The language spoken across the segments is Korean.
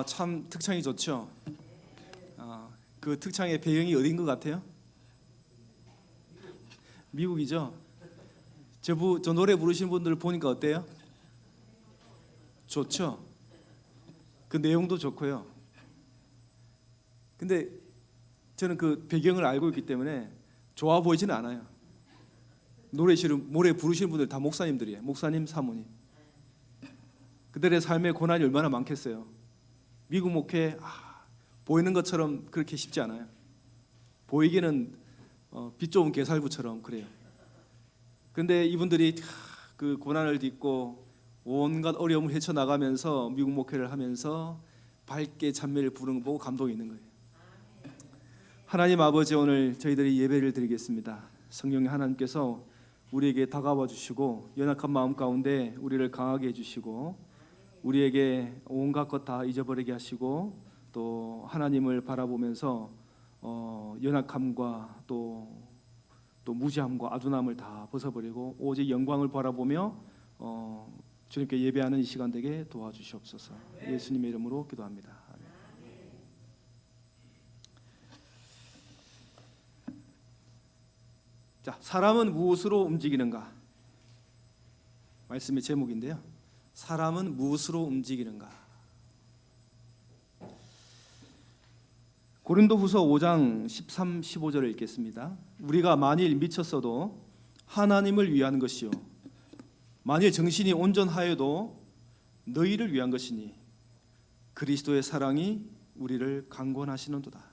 참 특창이 좋죠. 그 특창의 배경이 어딘 것 같아요? 미국이죠. 저 노래 부르시는 분들 보니까 어때요? 좋죠. 그 내용도 좋고요. 근데 저는 그 배경을 알고 있기 때문에 좋아 보이지는 않아요. 노래 부르시는 분들 다 목사님들이에요. 목사님, 사모님. 그들의 삶의 고난이 얼마나 많겠어요. 미국 목회 보이는 것처럼 그렇게 쉽지 않아요. 보이기는 빛 좋은 게살구처럼 그래요. 그런데 이분들이 그 고난을 딛고 온갖 어려움을 헤쳐나가면서 미국 목회를 하면서 밝게 찬미를 부르는 거 보고 감동이 있는 거예요. 하나님 아버지, 오늘 저희들이 예배를 드리겠습니다. 성령의 하나님께서 우리에게 다가와 주시고 연약한 마음 가운데 우리를 강하게 해주시고 우리에게 온갖 것 다 잊어버리게 하시고 또 하나님을 바라보면서 연약함과 또 무지함과 아둔함을 다 벗어버리고 오직 영광을 바라보며 주님께 예배하는 이 시간 되게 도와주시옵소서. 예수님의 이름으로 기도합니다. 자, 사람은 무엇으로 움직이는가? 말씀의 제목인데요. 사람은 무엇으로 움직이는가? 고린도후서 5장 13, 15절을 읽겠습니다. 우리가 만일 미쳤어도 하나님을 위한 것이요 만일 정신이 온전하여도 너희를 위한 것이니 그리스도의 사랑이 우리를 강권하시는도다.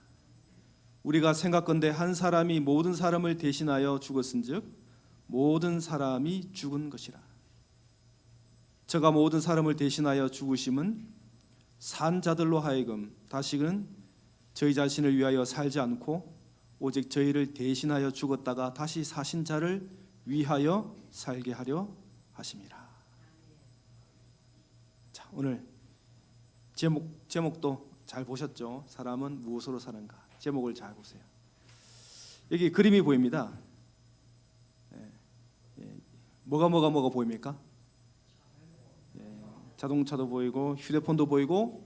우리가 생각건대 한 사람이 모든 사람을 대신하여 죽었은즉 모든 사람이 죽은 것이라. 저가 모든 사람을 대신하여 죽으심은 산 자들로 하여금 다시는 저희 자신을 위하여 살지 않고 오직 저희를 대신하여 죽었다가 다시 사신 자를 위하여 살게 하려 하심이라. 자, 오늘 제목도 잘 보셨죠? 사람은 무엇으로 사는가? 제목을 잘 보세요. 여기 그림이 보입니다. 뭐가 보입니까? 자동차도 보이고 휴대폰도 보이고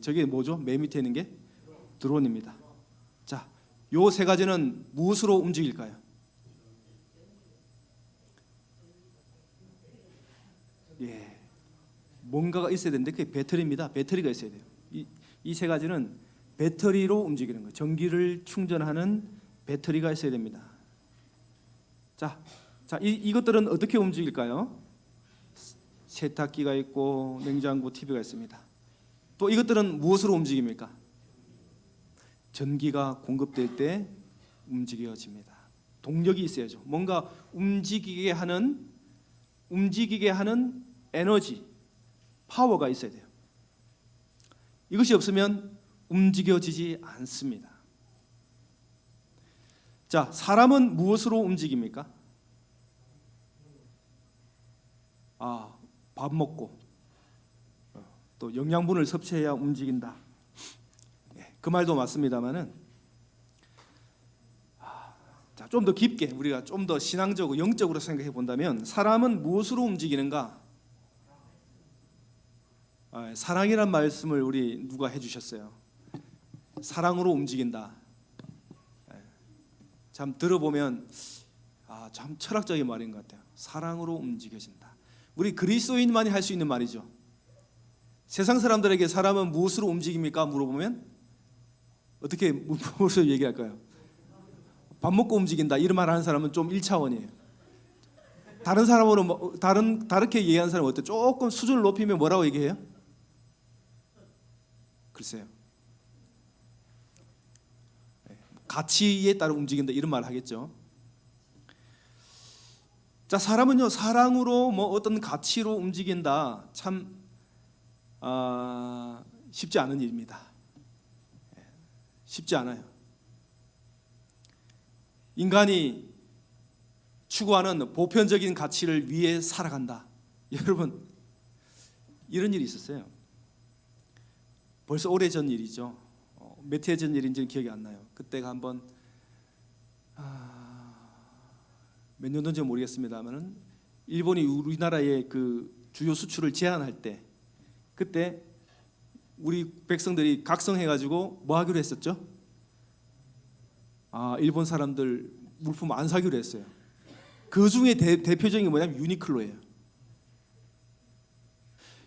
저게 뭐죠? 맨 밑에 있는 게 드론입니다. 자, 요 세 가지는 무엇으로 움직일까요? 뭔가가 있어야 되는데 그게 배터리입니다. 배터리가 있어야 돼요. 이 세 가지는 배터리로 움직이는 거예요. 전기를 충전하는 배터리가 있어야 됩니다. 자, 이것들은 어떻게 움직일까요? 세탁기가 있고 냉장고, TV가 있습니다. 또 이것들은 무엇으로 움직입니까? 전기가 공급될 때 움직여집니다. 동력이 있어야죠. 뭔가 움직이게 하는 에너지, 파워가 있어야 돼요. 이것이 없으면 움직여지지 않습니다. 자, 사람은 무엇으로 움직입니까? 밥 먹고 또 영양분을 섭취해야 움직인다. 그 말도 맞습니다만은 좀 더 깊게 우리가 좀 더 신앙적으로 영적으로 생각해 본다면 사람은 무엇으로 움직이는가? 사랑이란 말씀을 우리 누가 해주셨어요. 사랑으로 움직인다. 참 들어보면 참 철학적인 말인 것 같아요. 사랑으로 움직여진다. 우리 그리스도인만이 할 수 있는 말이죠. 세상 사람들에게 사람은 무엇으로 움직입니까? 물어보면 어떻게 무엇으로 얘기할까요? 밥 먹고 움직인다 이런 말 하는 사람은 좀 1차원이에요. 다른 사람으로 다르게 얘기하는 사람은 어때요? 조금 수준을 높이면 뭐라고 얘기해요? 글쎄요. 가치에 따라 움직인다 이런 말을 하겠죠. 자, 사람은요 사랑으로 어떤 가치로 움직인다 참 쉽지 않은 일입니다. 쉽지 않아요. 인간이 추구하는 보편적인 가치를 위해 살아간다. 여러분 이런 일이 있었어요. 벌써 오래전 일이죠. 몇 해 전 일인지는 기억이 안 나요. 그때가 한번 몇 년 전인지 모르겠습니다만은 일본이 우리나라의 그 주요 수출을 제한할 때 그때 우리 백성들이 각성해가지고 뭐 하기로 했었죠? 일본 사람들 물품 안 사기로 했어요. 그 중에 대표적인 게 뭐냐면 유니클로예요.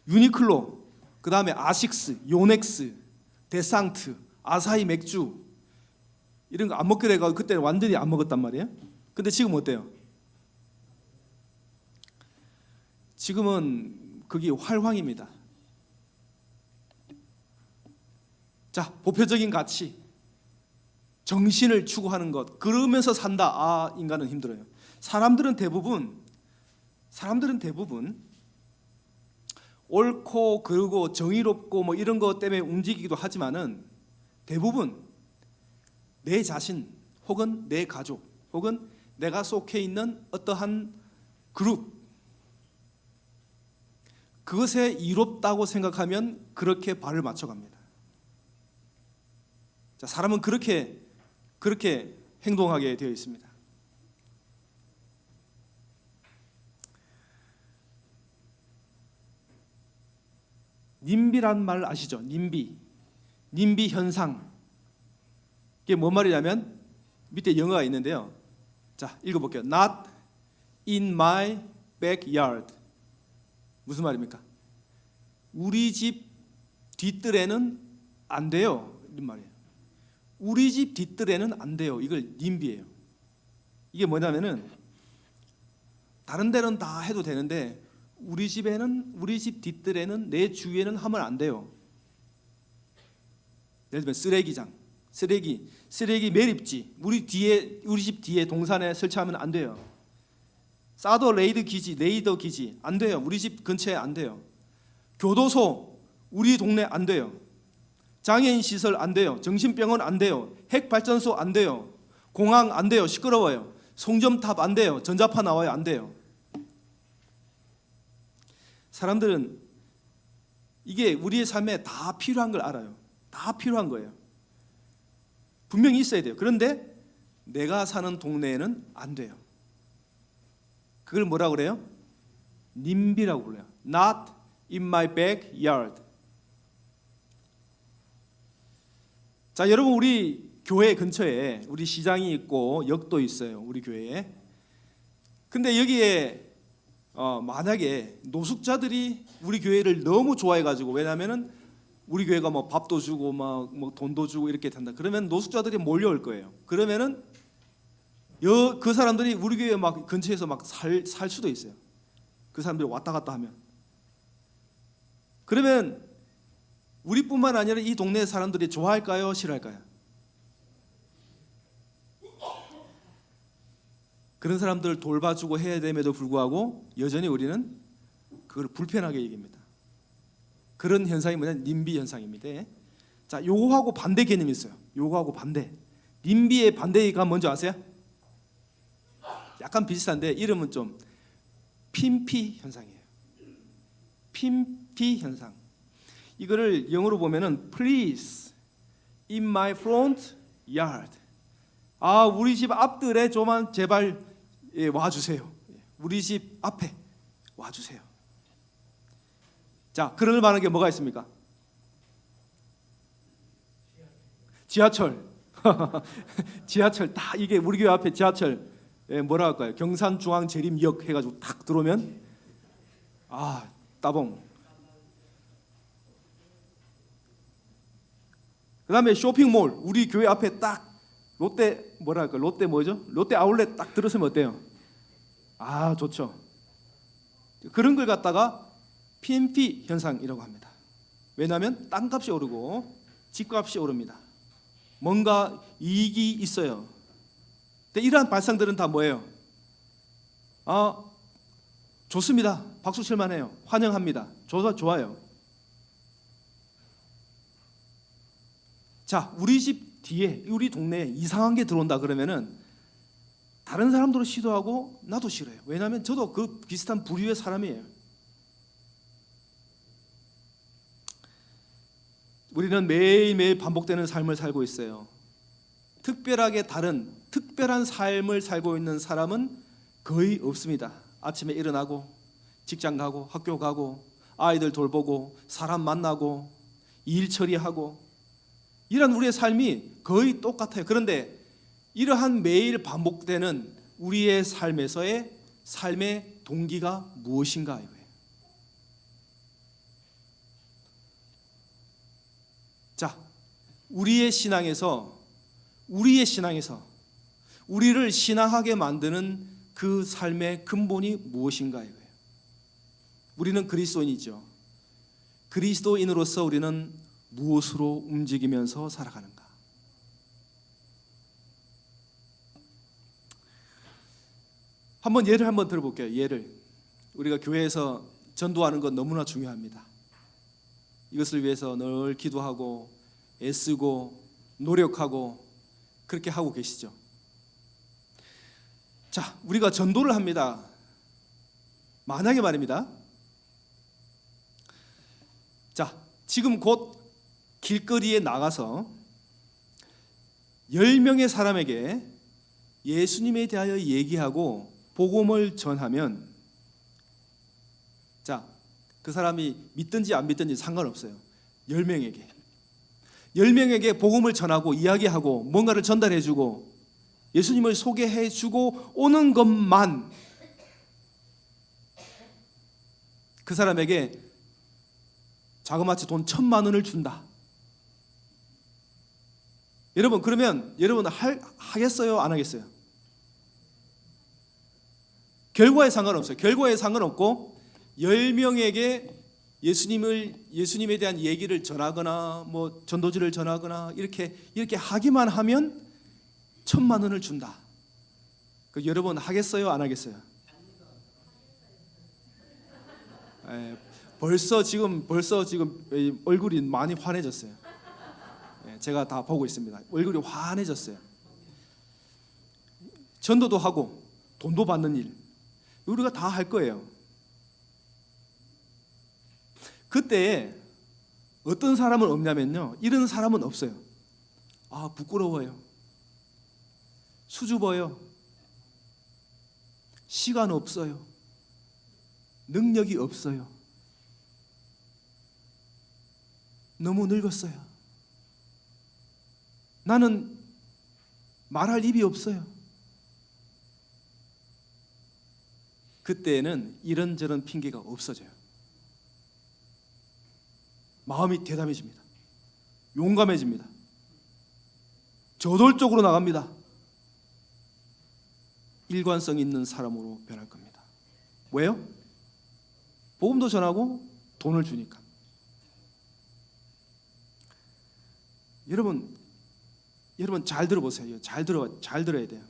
유니클로, 그 다음에 아식스, 요넥스, 데상트, 아사히 맥주 이런 거 안 먹기로 해가지고 그때 완전히 안 먹었단 말이에요. 근데 지금 어때요? 지금은 거기 활황입니다. 자, 보편적인 가치, 정신을 추구하는 것, 그러면서 산다. 인간은 힘들어요. 사람들은 대부분 옳고 그르고 정의롭고 뭐 이런 것 때문에 움직이기도 하지만은 대부분 내 자신 혹은 내 가족 혹은 내가 속해 있는 어떠한 그룹, 그것에 이롭다고 생각하면 그렇게 발을 맞춰갑니다. 자, 사람은 그렇게 행동하게 되어 있습니다. 님비란 말 아시죠? 님비 현상. 이게 뭔 말이냐면 밑에 영어가 있는데요. 자, 읽어볼게요. Not in my backyard. 무슨 말입니까? 우리 집 뒷뜰에는 안 돼요. 이런 말이에요. 우리 집 뒷뜰에는 안 돼요. 이걸 님비예요. 이게 뭐냐면은 다른 데는 다 해도 되는데 우리 집 뒷뜰에는 내 주위에는 하면 안 돼요. 예를 들면 쓰레기장, 쓰레기 매립지, 우리 집 뒤에 동산에 설치하면 안 돼요. 사더 레이더 기지 안 돼요. 우리 집 근처에 안 돼요. 교도소 우리 동네 안 돼요. 장애인 시설 안 돼요. 정신병원 안 돼요. 핵발전소 안 돼요. 공항 안 돼요. 시끄러워요. 송전탑 안 돼요. 전자파 나와요. 안 돼요. 사람들은 이게 우리의 삶에 다 필요한 걸 알아요. 다 필요한 거예요. 분명히 있어야 돼요. 그런데 내가 사는 동네에는 안 돼요. 그걸 뭐라고 그래요? 님비라고 불러요. Not in my backyard. 자, 여러분, 우리 교회 근처에 우리 시장이 있고 역도 있어요. 우리 교회에. 근데 여기에 만약에 노숙자들이 우리 교회를 너무 좋아해가지고, 왜냐하면은 우리 교회가 뭐 밥도 주고 뭐 돈도 주고 이렇게 된다. 그러면 노숙자들이 몰려올 거예요. 그러면은 그 사람들이 우리 교회 막 근처에서 막 살 수도 있어요. 그 사람들이 왔다 갔다 하면. 그러면 우리뿐만 아니라 이 동네 사람들이 좋아할까요? 싫어할까요? 그런 사람들을 돌봐주고 해야 됨에도 불구하고 여전히 우리는 그걸 불편하게 여깁니다. 그런 현상이 뭐냐면 님비 현상입니다. 자, 요거하고 반대 개념이 있어요. 요거하고 반대. 님비의 반대가 뭔지 아세요? 약간 비슷한데 이름은 좀 핀피 현상이에요. 핀피 현상. 이거를 영어로 보면은 Please in my front yard. 우리 집 앞뜰에 좀만 제발 와주세요. 우리 집 앞에 와주세요. 자, 그럴 만한 게 뭐가 있습니까? 지하철. 지하철 다 이게 우리 교회 앞에 지하철 뭐라 할까요? 경산중앙재림역 해가지고 탁 들어오면 따봉. 그 다음에 쇼핑몰 우리 교회 앞에 딱 롯데 뭐라 할까요? 롯데 뭐죠? 롯데 아울렛 딱 들어서면 어때요? 좋죠. 그런 걸 갖다가 PMP 현상이라고 합니다. 왜냐하면 땅값이 오르고 집값이 오릅니다. 뭔가 이익이 있어요. 근데 이러한 발상들은 다 뭐예요? 좋습니다. 박수 칠만해요. 환영합니다. 좋아요. 자, 우리 집 뒤에 우리 동네에 이상한 게 들어온다 그러면은 다른 사람들도 시도하고 나도 싫어요. 왜냐하면 저도 그 비슷한 부류의 사람이에요. 우리는 매일매일 반복되는 삶을 살고 있어요. 특별한 삶을 살고 있는 사람은 거의 없습니다. 아침에 일어나고 직장 가고 학교 가고 아이들 돌보고 사람 만나고 일 처리하고 이런 우리의 삶이 거의 똑같아요. 그런데 이러한 매일 반복되는 우리의 삶에서의 삶의 동기가 무엇인가 이거예요. 자, 우리의 신앙에서 우리를 신앙하게 만드는 그 삶의 근본이 무엇인가 이거예요. 우리는 그리스도인이죠. 그리스도인으로서 우리는 무엇으로 움직이면서 살아가는가? 예를 한번 들어볼게요. 예를 우리가 교회에서 전도하는 건 너무나 중요합니다. 이것을 위해서 늘 기도하고 애쓰고 노력하고 그렇게 하고 계시죠. 자, 우리가 전도를 합니다. 만약에 말입니다. 자, 지금 곧 길거리에 나가서 10명의 사람에게 예수님에 대하여 얘기하고 복음을 전하면, 자, 그 사람이 믿든지 안 믿든지 상관없어요. 10명에게 복음을 전하고 이야기하고 뭔가를 전달해주고 예수님을 소개해주고 오는 것만 그 사람에게 자그마치 돈 1,000만 원을 준다. 여러분, 그러면 여러분 하겠어요? 안 하겠어요? 결과에 상관없어요. 결과에 상관없고 10명에게 예수님에 대한 얘기를 전하거나 뭐 전도지를 전하거나 이렇게 하기만 하면 1,000만 원을 준다. 여러분 하겠어요? 안 하겠어요? 벌써 지금 얼굴이 많이 환해졌어요. 제가 다 보고 있습니다. 얼굴이 환해졌어요. 전도도 하고 돈도 받는 일 우리가 다 할 거예요. 그때 어떤 사람은 없냐면요, 이런 사람은 없어요. 아, 부끄러워요, 수줍어요, 시간 없어요, 능력이 없어요, 너무 늙었어요, 나는 말할 입이 없어요. 그때는 이런저런 핑계가 없어져요. 마음이 대담해집니다. 용감해집니다. 저돌적으로 나갑니다. 일관성 있는 사람으로 변할 겁니다. 왜요? 복음도 전하고 돈을 주니까. 여러분 잘 들어보세요. 잘 들어야 돼요.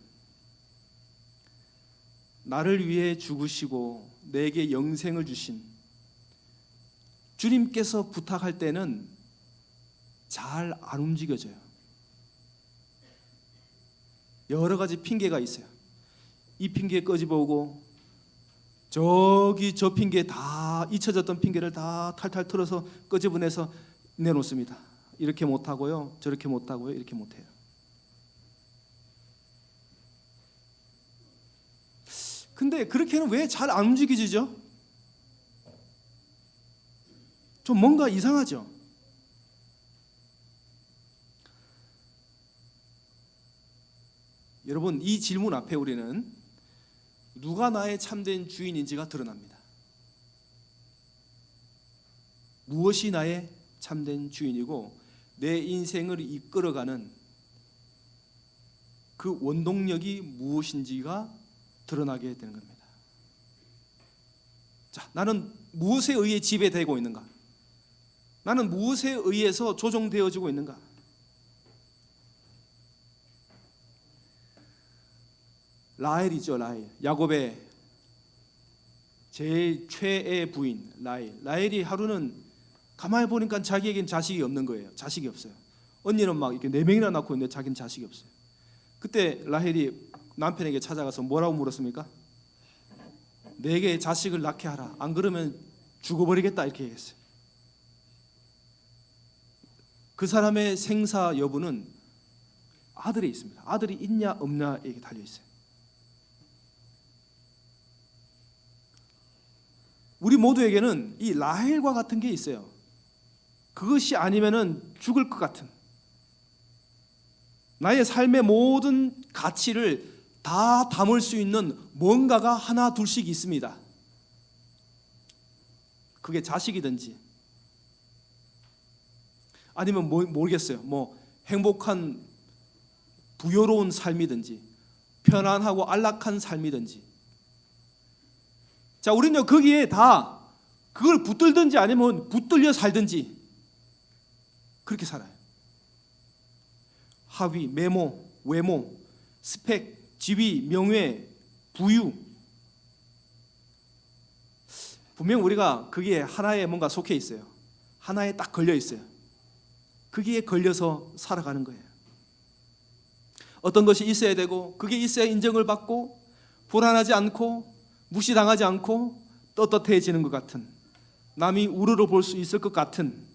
나를 위해 죽으시고 내게 영생을 주신 주님께서 부탁할 때는 잘 안 움직여져요. 여러 가지 핑계가 있어요. 이 핑계 끄집어오고 저기 저 핑계 다 잊혀졌던 핑계를 다 탈탈 털어서 끄집어내서 내놓습니다. 이렇게 못하고요, 저렇게 못하고요, 이렇게 못해요. 근데 그렇게는 왜 잘 안 움직이지죠? 좀 뭔가 이상하죠? 여러분, 이 질문 앞에 우리는 누가 나의 참된 주인인지가 드러납니다. 무엇이 나의 참된 주인이고 내 인생을 이끌어가는 그 원동력이 무엇인지가 드러나게 되는 겁니다. 자, 나는 무엇에 의해 지배되고 있는가? 나는 무엇에 의해서 조종되어지고 있는가? 라헬이죠, 라헬. 야곱의 제일 최애 부인 라헬이 하루는 가만히 보니까 자기에겐 자식이 없는 거예요. 자식이 없어요. 언니는 막 이렇게 4명이나 낳고 있는데 자기는 자식이 없어요. 그때 라헬이 남편에게 찾아가서 뭐라고 물었습니까? 내게 자식을 낳게 하라. 안 그러면 죽어버리겠다, 이렇게 얘기했어요. 그 사람의 생사 여부는 아들에 있습니다. 아들이 있냐 없냐에 달려 있어요. 우리 모두에게는 이 라헬과 같은 게 있어요. 그것이 아니면은 죽을 것 같은, 나의 삶의 모든 가치를 다 담을 수 있는 뭔가가 하나 둘씩 있습니다. 그게 자식이든지 아니면 모르겠어요. 뭐 행복한 부여로운 삶이든지 편안하고 안락한 삶이든지, 자, 우리는요 거기에 다 그걸 붙들든지 아니면 붙들려 살든지 그렇게 살아요. 하위, 메모, 외모, 스펙, 지위, 명예, 부유, 분명 우리가 거기에 하나에 뭔가 속해 있어요. 하나에 딱 걸려 있어요. 거기에 걸려서 살아가는 거예요. 어떤 것이 있어야 되고 그게 있어야 인정을 받고 불안하지 않고 무시당하지 않고 떳떳해지는 것 같은, 남이 우러러 볼 수 있을 것 같은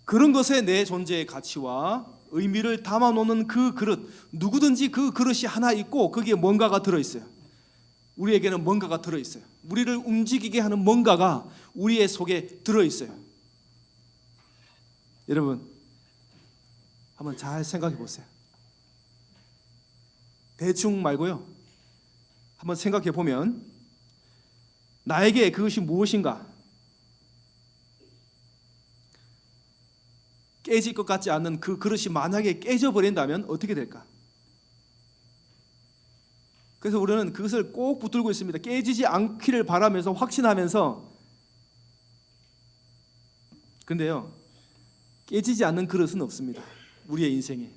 그런 것에 내 존재의 가치와 의미를 담아놓는 그 그릇, 누구든지 그 그릇이 하나 있고 거기에 뭔가가 들어있어요. 우리에게는 뭔가가 들어있어요. 우리를 움직이게 하는 뭔가가 우리의 속에 들어있어요. 여러분 한번 잘 생각해 보세요. 대충 말고요, 한번 생각해 보면 나에게 그것이 무엇인가, 깨질 것 같지 않는 그 그릇이 만약에 깨져버린다면 어떻게 될까? 그래서 우리는 그것을 꼭 붙들고 있습니다. 깨지지 않기를 바라면서 확신하면서. 근데요, 깨지지 않는 그릇은 없습니다. 우리의 인생에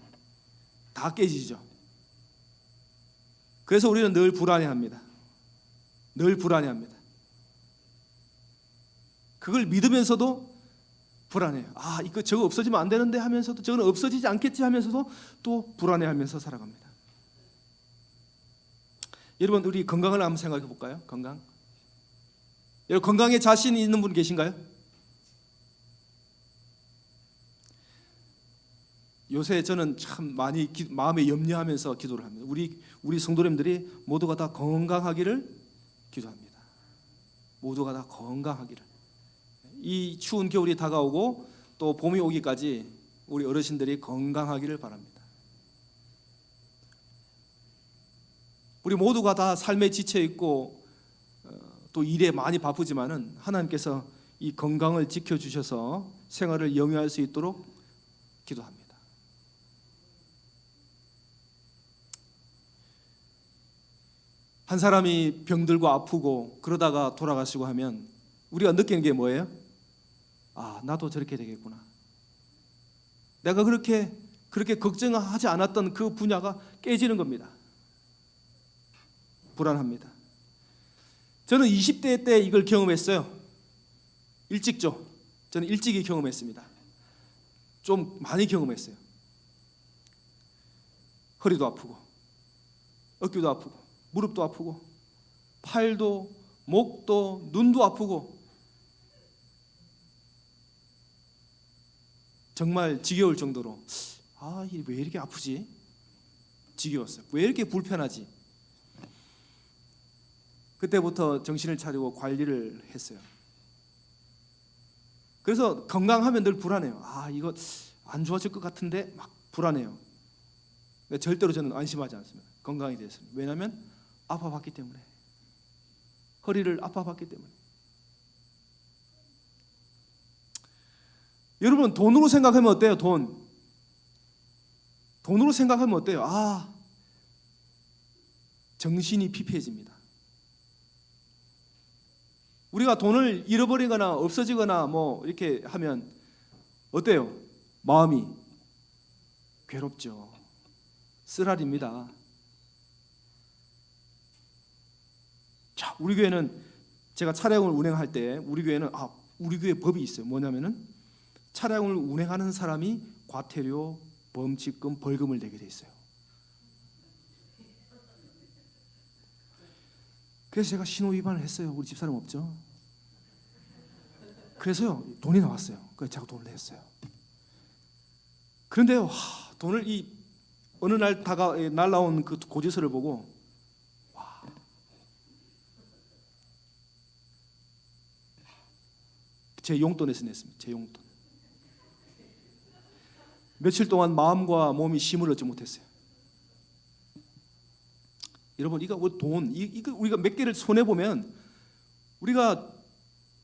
다 깨지죠. 그래서 우리는 늘 불안해합니다. 늘 불안해합니다. 그걸 믿으면서도 불안해요. 아, 이거 저거 없어지면 안 되는데 하면서도, 저거는 없어지지 않겠지 하면서도 또 불안해하면서 살아갑니다. 여러분, 우리 건강을 한번 생각해 볼까요? 건강. 여러분, 건강에 자신 있는 분 계신가요? 요새 저는 참 많이 마음에 염려하면서 기도를 합니다. 우리 성도님들이 모두가 다 건강하기를 기도합니다. 모두가 다 건강하기를. 이 추운 겨울이 다가오고 또 봄이 오기까지 우리 어르신들이 건강하기를 바랍니다. 우리 모두가 다 삶에 지쳐 있고 또 일에 많이 바쁘지만은 하나님께서 이 건강을 지켜주셔서 생활을 영위할 수 있도록 기도합니다. 한 사람이 병들고 아프고 그러다가 돌아가시고 하면 우리가 느끼는 게 뭐예요? 아, 나도 저렇게 되겠구나. 내가 그렇게 걱정하지 않았던 그 분야가 깨지는 겁니다. 불안합니다. 저는 20대 때 이걸 경험했어요. 일찍죠. 저는 일찍이 경험했습니다. 좀 많이 경험했어요. 허리도 아프고 어깨도 아프고 무릎도 아프고 팔도 목도 눈도 아프고 정말 지겨울 정도로, 아, 왜 이렇게 아프지? 지겨웠어요. 왜 이렇게 불편하지? 그때부터 정신을 차리고 관리를 했어요. 그래서 건강하면 늘 불안해요. 아, 이거 안 좋아질 것 같은데 막 불안해요. 절대로 저는 안심하지 않습니다. 건강에 대해서는. 왜냐하면 아파봤기 때문에. 허리를 아파봤기 때문에. 여러분, 돈으로 생각하면 어때요? 돈으로 생각하면 어때요? 아, 정신이 피폐해집니다. 우리가 돈을 잃어버리거나 없어지거나 뭐 이렇게 하면 어때요? 마음이 괴롭죠. 쓰라립니다. 자, 우리 교회는 제가 차량을 운행할 때 우리 교회는 우리 교회 법이 있어요. 뭐냐면은 차량을 운행하는 사람이 과태료, 범칙금, 벌금을 내게 돼 있어요. 그래서 제가 신호 위반을 했어요. 우리 집사람 없죠. 그래서요, 돈이 나왔어요. 그래서 제가 돈을 냈어요. 그런데요, 돈을 어느 날 날라온 그 고지서를 보고, 와, 제 용돈에서 냈습니다. 제 용돈. 며칠 동안 마음과 몸이 쉼을 얻지 못했어요. 여러분, 이거 우리가 몇 개를 손해 보면 우리가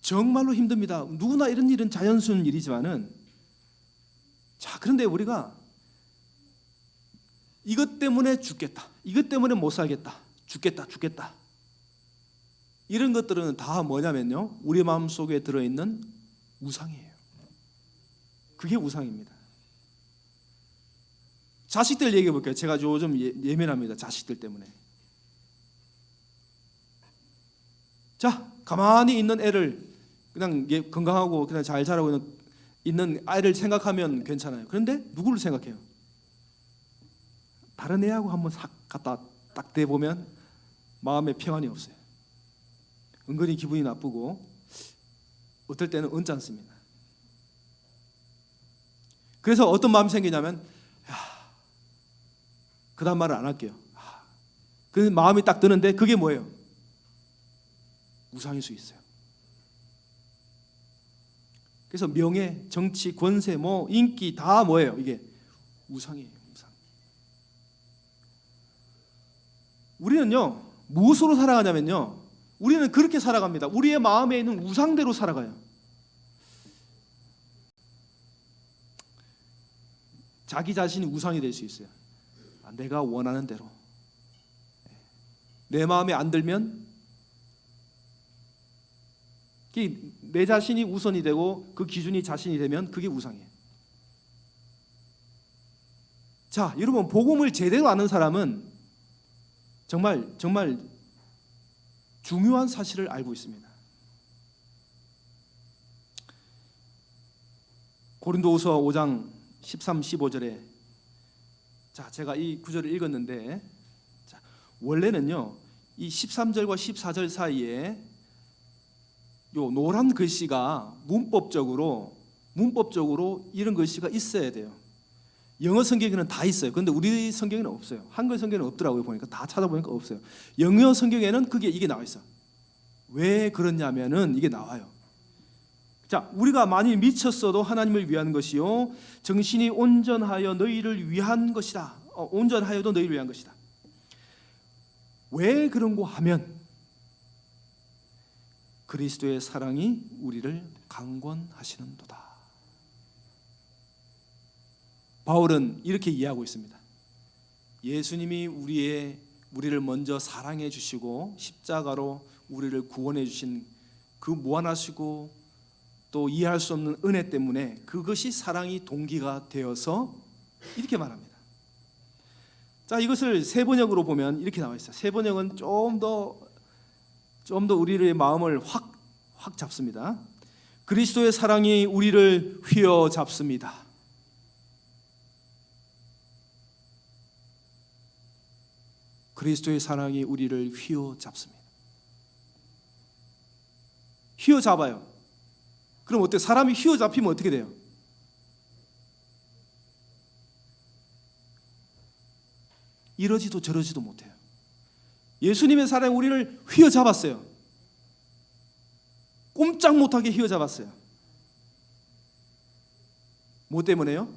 정말로 힘듭니다. 누구나 이런 일은 자연스러운 일이지만은, 자, 그런데 우리가 이것 때문에 죽겠다, 이것 때문에 못 살겠다, 죽겠다, 이런 것들은 다 뭐냐면요, 우리 마음속에 들어있는 우상이에요. 그게 우상입니다. 자식들 얘기해 볼게요. 제가 요즘 예민합니다. 자식들 때문에. 자, 가만히 있는 애를, 그냥 건강하고 그냥 잘 자라고 있는 아이를 생각하면 괜찮아요. 그런데 누구를 생각해요? 다른 애하고 한번 싹 갖다 딱 대보면 마음에 평안이 없어요. 은근히 기분이 나쁘고 어떨 때는 언짢습니다. 그래서 어떤 마음이 생기냐면, 그 다음 말을 안 할게요. 그 마음이 딱 드는데 그게 뭐예요? 우상일 수 있어요. 그래서 명예, 정치, 권세, 인기 다 뭐예요? 이게 우상이에요. 우상. 우리는요, 무엇으로 살아가냐면요, 우리는 그렇게 살아갑니다. 우리의 마음에 있는 우상대로 살아가요. 자기 자신이 우상이 될 수 있어요. 내가 원하는 대로. 내 마음에 안 들면 내 자신이 우선이 되고 그 기준이 자신이 되면 그게 우상이에요. 자, 여러분, 복음을 제대로 아는 사람은 정말 중요한 사실을 알고 있습니다. 고린도후서 5장 13, 15절에, 자, 제가 이 구절을 읽었는데, 자, 원래는요, 이 13절과 14절 사이에 요 노란 글씨가 문법적으로 이런 글씨가 있어야 돼요. 영어 성경에는 다 있어요. 그런데 우리 성경에는 없어요. 한글 성경에는 없더라고요. 보니까 다 찾아보니까 없어요. 영어 성경에는 이게 나와 있어. 왜 그러냐면은 이게 나와요. 자, 우리가 많이 미쳤어도 하나님을 위한 것이요, 정신이 온전하여 너희를 위한 것이다. 온전하여도 너희를 위한 것이다. 왜 그런고 하면 그리스도의 사랑이 우리를 강권하시는도다. 바울은 이렇게 이해하고 있습니다. 예수님이 우리를 먼저 사랑해 주시고 십자가로 우리를 구원해 주신 그 무한하시고 또 이해할 수 없는 은혜 때문에 그것이 사랑이 동기가 되어서 이렇게 말합니다. 자, 이것을 세 번역으로 보면 이렇게 나와 있어요. 세 번역은 좀 더 우리의 마음을 확 잡습니다. 그리스도의 사랑이 우리를 휘어잡습니다. 그리스도의 사랑이 우리를 휘어잡습니다. 휘어잡아요. 그럼 어때요? 사람이 휘어잡히면 어떻게 돼요? 이러지도 저러지도 못해요. 예수님의 사랑이 우리를 휘어잡았어요. 꼼짝 못하게 휘어잡았어요. 뭐 때문에요?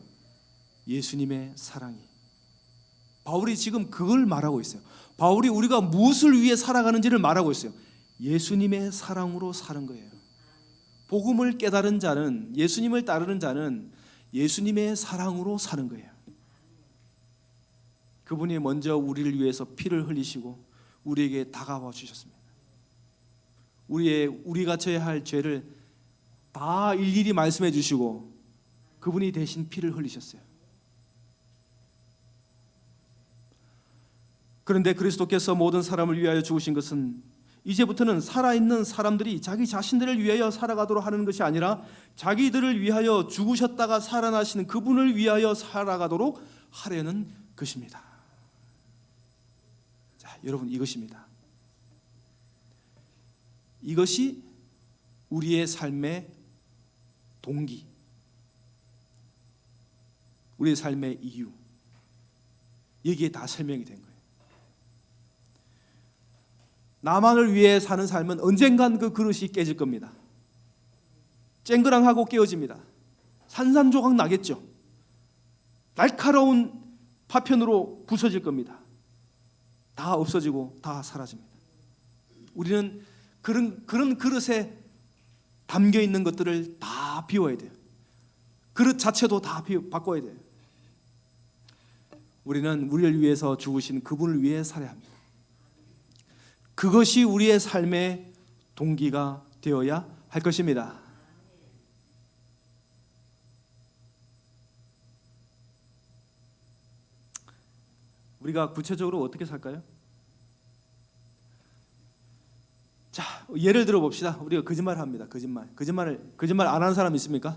예수님의 사랑이. 바울이 지금 그걸 말하고 있어요. 바울이 우리가 무엇을 위해 살아가는지를 말하고 있어요. 예수님의 사랑으로 사는 거예요. 복음을 깨달은 자는, 예수님을 따르는 자는 예수님의 사랑으로 사는 거예요. 그분이 먼저 우리를 위해서 피를 흘리시고 우리에게 다가와 주셨습니다. 우리가 져야 할 죄를 다 일일이 말씀해 주시고 그분이 대신 피를 흘리셨어요. 그런데 그리스도께서 모든 사람을 위하여 죽으신 것은 이제부터는 살아있는 사람들이 자기 자신들을 위하여 살아가도록 하는 것이 아니라 자기들을 위하여 죽으셨다가 살아나시는 그분을 위하여 살아가도록 하려는 것입니다. 자, 여러분, 이것입니다. 이것이 우리의 삶의 동기, 우리의 삶의 이유, 여기에 다 설명이 된 거예요. 나만을 위해 사는 삶은 언젠간 그 그릇이 깨질 겁니다. 쨍그랑하고 깨어집니다. 산산조각 나겠죠. 날카로운 파편으로 부서질 겁니다. 다 없어지고 다 사라집니다. 우리는 그런 그릇에 담겨 있는 것들을 다 비워야 돼요. 그릇 자체도 다 바꿔야 돼요. 우리는 우리를 위해서 죽으신 그분을 위해 살아야 합니다. 그것이 우리의 삶의 동기가 되어야 할 것입니다. 우리가 구체적으로 어떻게 살까요? 자, 예를 들어 봅시다. 우리가 거짓말을 합니다. 거짓말 안 하는 사람 있습니까?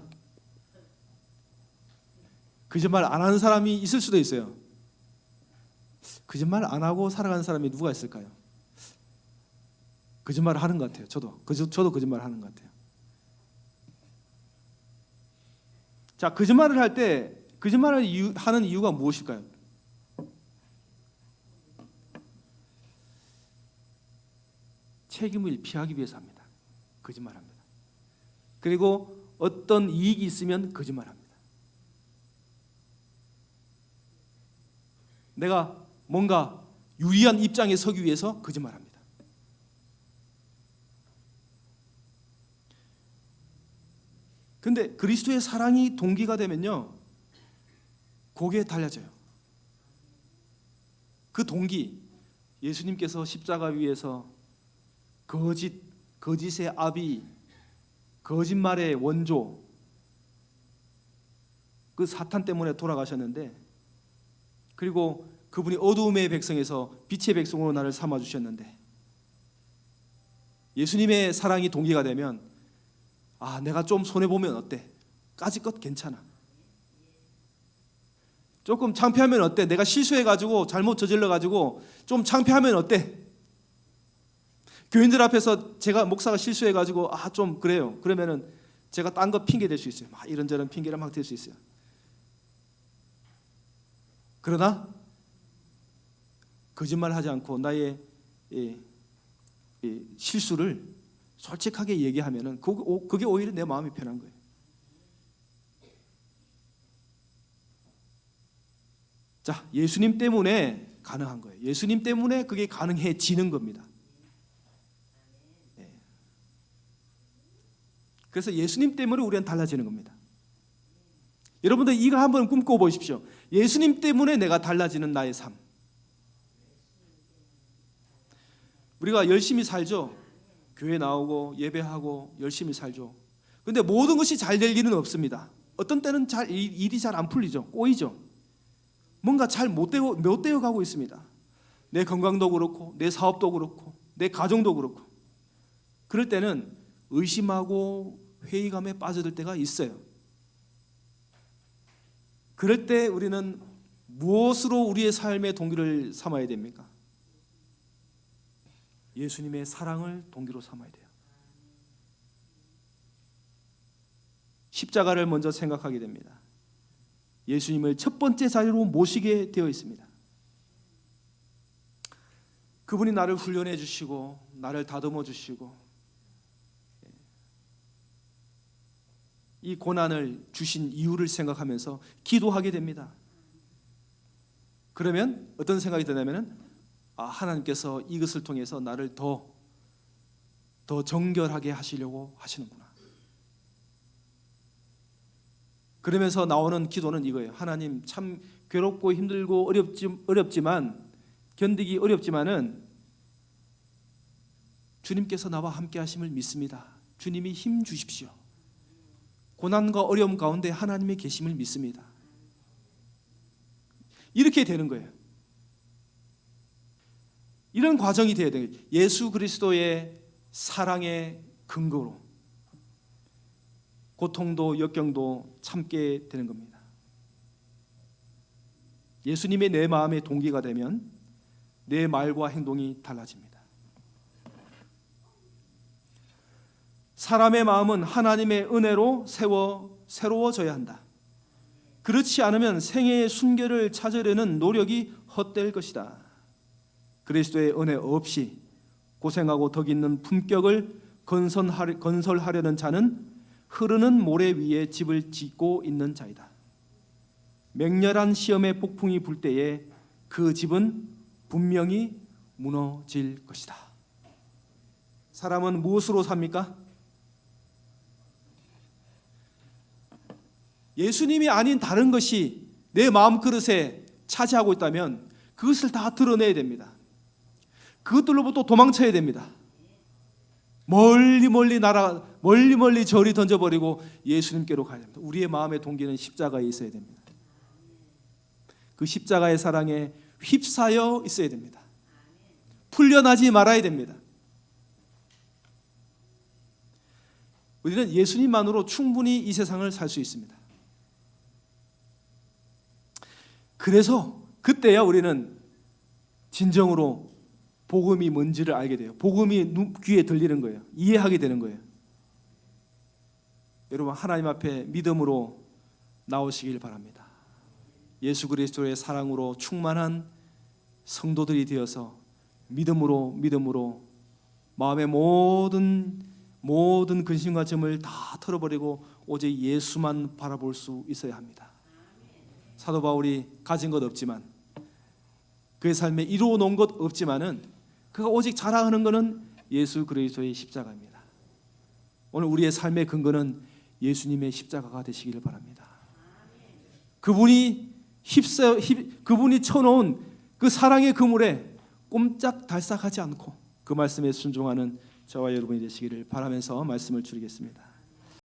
거짓말 안 하는 사람이 있을 수도 있어요. 거짓말 안 하고 살아가는 사람이 누가 있을까요? 거짓말을 하는 것 같아요. 저도 거짓말을 하는 것 같아요. 자, 거짓말을 할 때 거짓말을 하는 이유가 무엇일까요? 책임을 피하기 위해서 합니다. 거짓말합니다. 그리고 어떤 이익이 있으면 거짓말합니다. 내가 뭔가 유리한 입장에 서기 위해서 거짓말합니다. 근데 그리스도의 사랑이 동기가 되면요, 거기에 달라져요. 그 동기, 예수님께서 십자가 위에서 거짓의 아비, 거짓말의 원조, 그 사탄 때문에 돌아가셨는데, 그리고 그분이 어두움의 백성에서 빛의 백성으로 나를 삼아 주셨는데, 예수님의 사랑이 동기가 되면, 아, 내가 좀 손해 보면 어때? 까짓것 괜찮아. 조금 창피하면 어때? 내가 실수해가지고 잘못 저질러가지고 좀 창피하면 어때? 교인들 앞에서 제가 목사가 실수해가지고 좀 그래요. 그러면은 제가 딴 거 핑계 댈 수 있어요. 막 이런저런 핑계를 막 댈 수 있어요. 그러나 거짓말하지 않고 나의 실수를 솔직하게 얘기하면은 그게 오히려 내 마음이 편한 거예요. 자, 예수님 때문에 가능한 거예요. 예수님 때문에 그게 가능해지는 겁니다. 그래서 예수님 때문에 우리는 달라지는 겁니다. 여러분들 이거 한번 꿈꿔보십시오. 예수님 때문에 내가 달라지는 나의 삶. 우리가 열심히 살죠. 교회 나오고 예배하고 열심히 살죠. 그런데 모든 것이 잘 될 일은 없습니다. 어떤 때는 일이 잘 안 풀리죠. 꼬이죠. 뭔가 잘 못 되어 가고 있습니다. 내 건강도 그렇고 내 사업도 그렇고 내 가정도 그렇고. 그럴 때는 의심하고 회의감에 빠져들 때가 있어요. 그럴 때 우리는 무엇으로 우리의 삶의 동기를 삼아야 됩니까? 예수님의 사랑을 동기로 삼아야 돼요. 십자가를 먼저 생각하게 됩니다. 예수님을 첫 번째 자리로 모시게 되어 있습니다. 그분이 나를 훈련해 주시고 나를 다듬어 주시고 이 고난을 주신 이유를 생각하면서 기도하게 됩니다. 그러면 어떤 생각이 드냐면은 하나님께서 이것을 통해서 나를 더 정결하게 하시려고 하시는구나. 그러면서 나오는 기도는 이거예요. 하나님, 참 괴롭고 힘들고 어렵지만 견디기 어렵지만은 주님께서 나와 함께 하심을 믿습니다. 주님이 힘 주십시오. 고난과 어려움 가운데 하나님의 계심을 믿습니다. 이렇게 되는 거예요. 이런 과정이 되어야 돼요. 예수 그리스도의 사랑의 근거로 고통도 역경도 참게 되는 겁니다. 예수님의 내 마음의 동기가 되면 내 말과 행동이 달라집니다. 사람의 마음은 하나님의 은혜로 새로워져야 한다. 그렇지 않으면 생애의 순결을 찾으려는 노력이 헛될 것이다. 그리스도의 은혜 없이 고생하고 덕 있는 품격을 건설하려는 자는 흐르는 모래 위에 집을 짓고 있는 자이다. 맹렬한 시험의 폭풍이 불 때에 그 집은 분명히 무너질 것이다. 사람은 무엇으로 삽니까? 예수님이 아닌 다른 것이 내 마음그릇에 차지하고 있다면 그것을 다 드러내야 됩니다. 그것들로부터 도망쳐야 됩니다. 멀리 멀리 저리 던져버리고 예수님께로 가야 됩니다. 우리의 마음의 동기는 십자가에 있어야 됩니다. 그 십자가의 사랑에 휩싸여 있어야 됩니다. 풀려나지 말아야 됩니다. 우리는 예수님만으로 충분히 이 세상을 살 수 있습니다. 그래서 그때야 우리는 진정으로 복음이 뭔지를 알게 돼요. 복음이 귀에 들리는 거예요. 이해하게 되는 거예요. 여러분, 하나님 앞에 믿음으로 나오시길 바랍니다. 예수 그리스도의 사랑으로 충만한 성도들이 되어서 믿음으로 마음의 모든 근심과 점을 다 털어버리고 오직 예수만 바라볼 수 있어야 합니다. 사도 바울이 가진 것 없지만, 그의 삶에 이루어 놓은 것 없지만은 그가 오직 자랑하는 것은 예수 그리스도의 십자가입니다. 오늘 우리의 삶의 근거는 예수님의 십자가가 되시기를 바랍니다. 그분이 쳐놓은 그 사랑의 그물에 꼼짝달싹하지 않고 그 말씀에 순종하는 저와 여러분이 되시기를 바라면서 말씀을 줄이겠습니다.